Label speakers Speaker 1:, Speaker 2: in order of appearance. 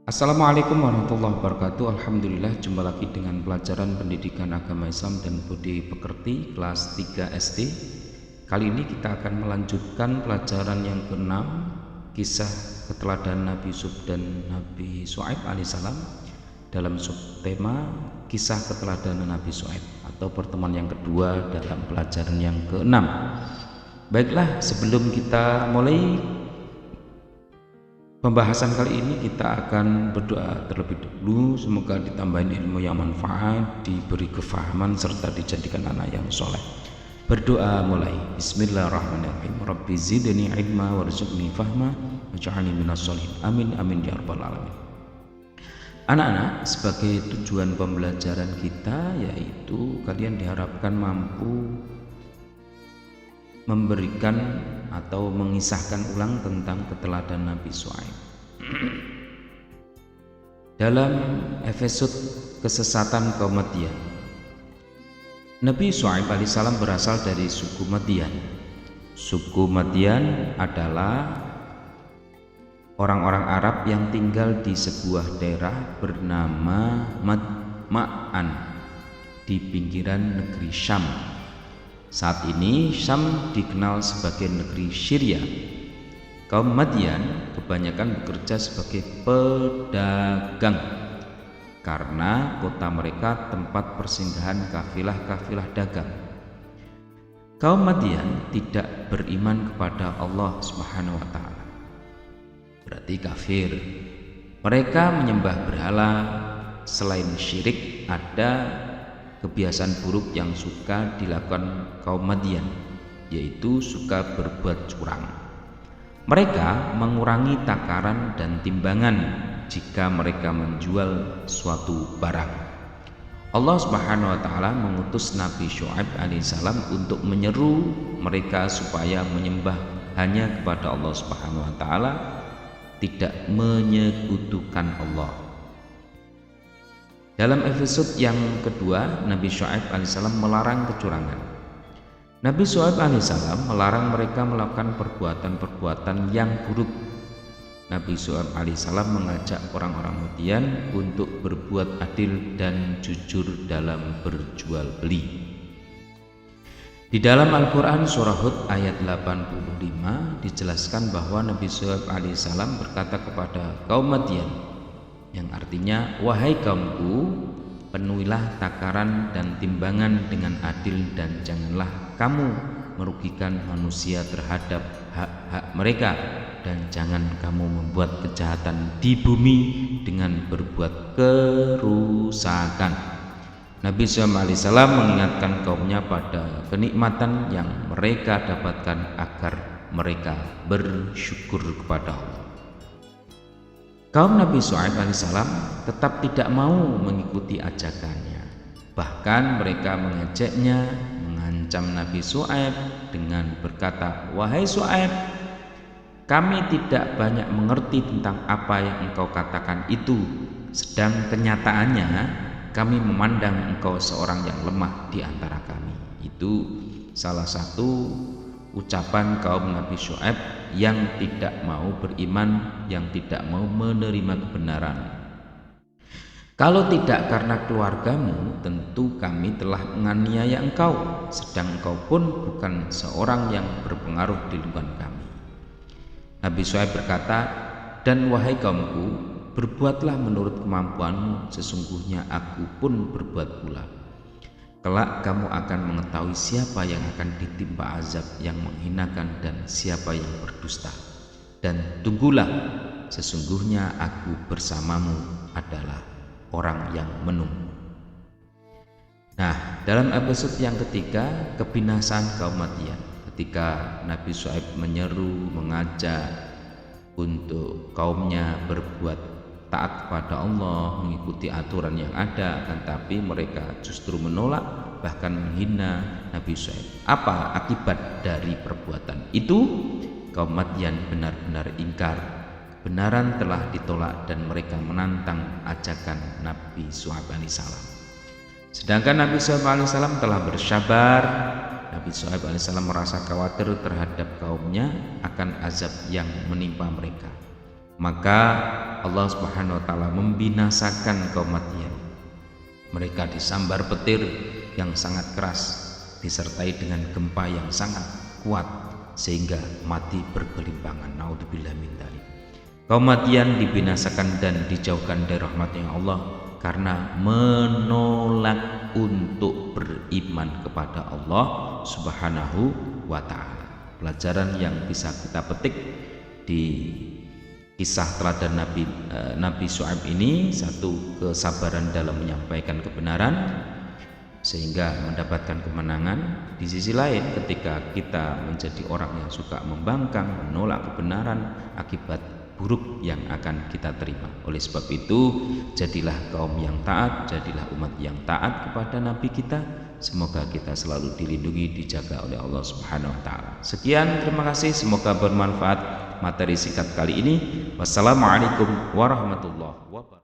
Speaker 1: Assalamualaikum warahmatullahi wabarakatuh. Alhamdulillah, jumpa lagi dengan pelajaran pendidikan agama Islam dan budi pekerti kelas 3 SD. Kali ini kita akan melanjutkan pelajaran yang ke-6, kisah keteladanan Nabi Yusuf dan Nabi Syuaib alaihissalam dalam subtema kisah keteladanan Nabi Syuaib atau pertemuan yang kedua dalam pelajaran yang ke-6. Baiklah, sebelum kita mulai pembahasan kali ini, kita akan berdoa terlebih dahulu. Semoga ditambahin ilmu yang manfaat, diberi kefahaman, serta dijadikan anak yang soleh. Berdoa mulai. Bismillahirrahmanirrahim. Rabbi zidni ilma warzuqni fahma waj'alni minas sholihin. Amin amin ya rabbal alamin. Anak-anak, sebagai tujuan pembelajaran kita yaitu kalian diharapkan mampu memberikan atau mengisahkan ulang tentang keteladanan Nabi Syuaib. Dalam episode kesesatan kaum Madian, Nabi Syuaib alaihissalam berasal dari suku Madian. Suku Madian adalah orang-orang Arab yang tinggal di sebuah daerah bernama Ma'an di pinggiran negeri Syam. Saat ini Syam dikenal sebagai negeri Syria. Kaum Madian kebanyakan bekerja sebagai pedagang karena kota mereka tempat persinggahan kafilah-kafilah dagang. Kaum Madian tidak beriman kepada Allah Subhanahu wa taala. Berarti kafir. Mereka menyembah berhala. Selain syirik, ada kebiasaan buruk yang suka dilakukan kaum Madian, yaitu suka berbuat curang. Mereka mengurangi takaran dan timbangan jika mereka menjual suatu barang. Allah Subhanahu wa taala mengutus Nabi Syuaib alaihissalam untuk menyeru mereka supaya menyembah hanya kepada Allah Subhanahu wa taala, tidak menyekutukan Allah. Dalam episode yang kedua, Nabi Syuaib alaihissalam melarang kecurangan. Nabi Syuaib alaihissalam melarang mereka melakukan perbuatan-perbuatan yang buruk. Nabi Syuaib alaihissalam mengajak orang-orang Madian untuk berbuat adil dan jujur dalam berjual beli. Di dalam Al-Quran surah Hud ayat 85 dijelaskan bahwa Nabi Syuaib alaihissalam berkata kepada kaum Madian, yang artinya, wahai kaumku, penuhilah takaran dan timbangan dengan adil dan janganlah kamu merugikan manusia terhadap hak-hak mereka, dan jangan kamu membuat kejahatan di bumi dengan berbuat kerusakan. Nabi SAW mengingatkan kaumnya pada kenikmatan yang mereka dapatkan agar mereka bersyukur kepada Allah. Kaum Nabi Syuaib alaihissalam tetap tidak mau mengikuti ajakannya. Bahkan mereka mengejeknya, mengancam Nabi Syuaib dengan berkata, wahai Syuaib, kami tidak banyak mengerti tentang apa yang engkau katakan itu, sedang kenyataannya kami memandang engkau seorang yang lemah di antara kami. Itu salah satu ucapan kaum Nabi Syuaib yang tidak mau beriman, yang tidak mau menerima kebenaran. Kalau tidak karena keluargamu, tentu kami telah menganiaya engkau, sedang engkau pun bukan seorang yang berpengaruh di lingkungan kami. Nabi Syuaib berkata, dan wahai kaumku, berbuatlah menurut kemampuanmu, sesungguhnya aku pun berbuat pula. Kelak kamu akan mengetahui siapa yang akan ditimpa azab yang menghinakan dan siapa yang berdusta. Dan tunggulah, sesungguhnya aku bersamamu adalah orang yang menunggu. Nah, dalam episode yang ketiga, kebinasaan kaum Madian, ketika Nabi Syuaib menyeru, mengajak untuk kaumnya berbuat taat kepada Allah, mengikuti aturan yang ada, tetapi mereka justru menolak, bahkan menghina Nabi Syuaib. Apa akibat dari perbuatan itu? Kaum Madian benar-benar ingkar. Kebenaran telah ditolak dan mereka menantang ajakan Nabi Syuaib alaihissalam. Sedangkan Nabi Syuaib alaihissalam telah bersabar. Nabi Syuaib alaihissalam merasa khawatir terhadap kaumnya akan azab yang menimpa mereka. maka Allah Subhanahu wa taala membinasakan kaum Madian. Mereka disambar petir yang sangat keras disertai dengan gempa yang sangat kuat sehingga mati bergelimpangan. Naudzubillah min dzalik. Kaum Madian dibinasakan dan dijauhkan dari rahmatnya Allah karena menolak untuk beriman kepada Allah Subhanahu wa taala. Pelajaran yang bisa kita petik di kisah teladan Nabi Syuaib ini, satu, kesabaran dalam menyampaikan kebenaran sehingga mendapatkan kemenangan. Di sisi lain, ketika kita menjadi orang yang suka membangkang, menolak kebenaran, akibat buruk yang akan kita terima. Oleh sebab itu, jadilah kaum yang taat, jadilah umat yang taat kepada Nabi kita. Semoga kita selalu dilindungi, dijaga oleh Allah Subhanahu wa taala. Sekian, terima kasih, semoga bermanfaat materi singkat kali ini. Wassalamualaikum warahmatullahi wabarakatuh.